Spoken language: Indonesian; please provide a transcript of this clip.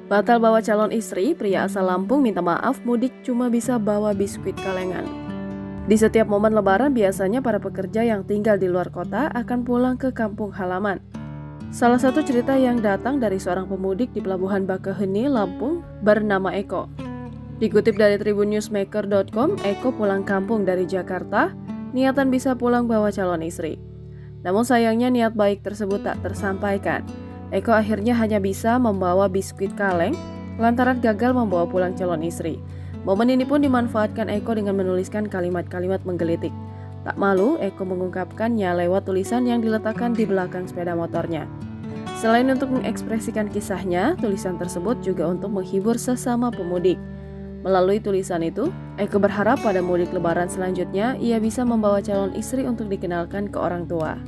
Batal bawa calon istri, pria asal Lampung minta maaf mudik cuma bisa bawa biskuit kalengan. Di setiap momen lebaran biasanya para pekerja yang tinggal di luar kota akan pulang ke kampung halaman. Salah satu cerita yang datang dari seorang pemudik di Pelabuhan Bakaheni, Lampung, bernama Eko. Dikutip dari tribunnewsmaker.com, Eko pulang kampung dari Jakarta, niatan bisa pulang bawa calon istri. Namun sayangnya niat baik tersebut tak tersampaikan. Eko akhirnya hanya bisa membawa biskuit kaleng lantaran gagal membawa pulang calon istri. Momen ini pun dimanfaatkan Eko dengan menuliskan kalimat-kalimat menggelitik. Tak malu, Eko mengungkapkannya lewat tulisan yang diletakkan di belakang sepeda motornya. Selain untuk mengekspresikan kisahnya, tulisan tersebut juga untuk menghibur sesama pemudik. Melalui tulisan itu, Eko berharap pada mudik lebaran selanjutnya ia bisa membawa calon istri untuk dikenalkan ke orang tua.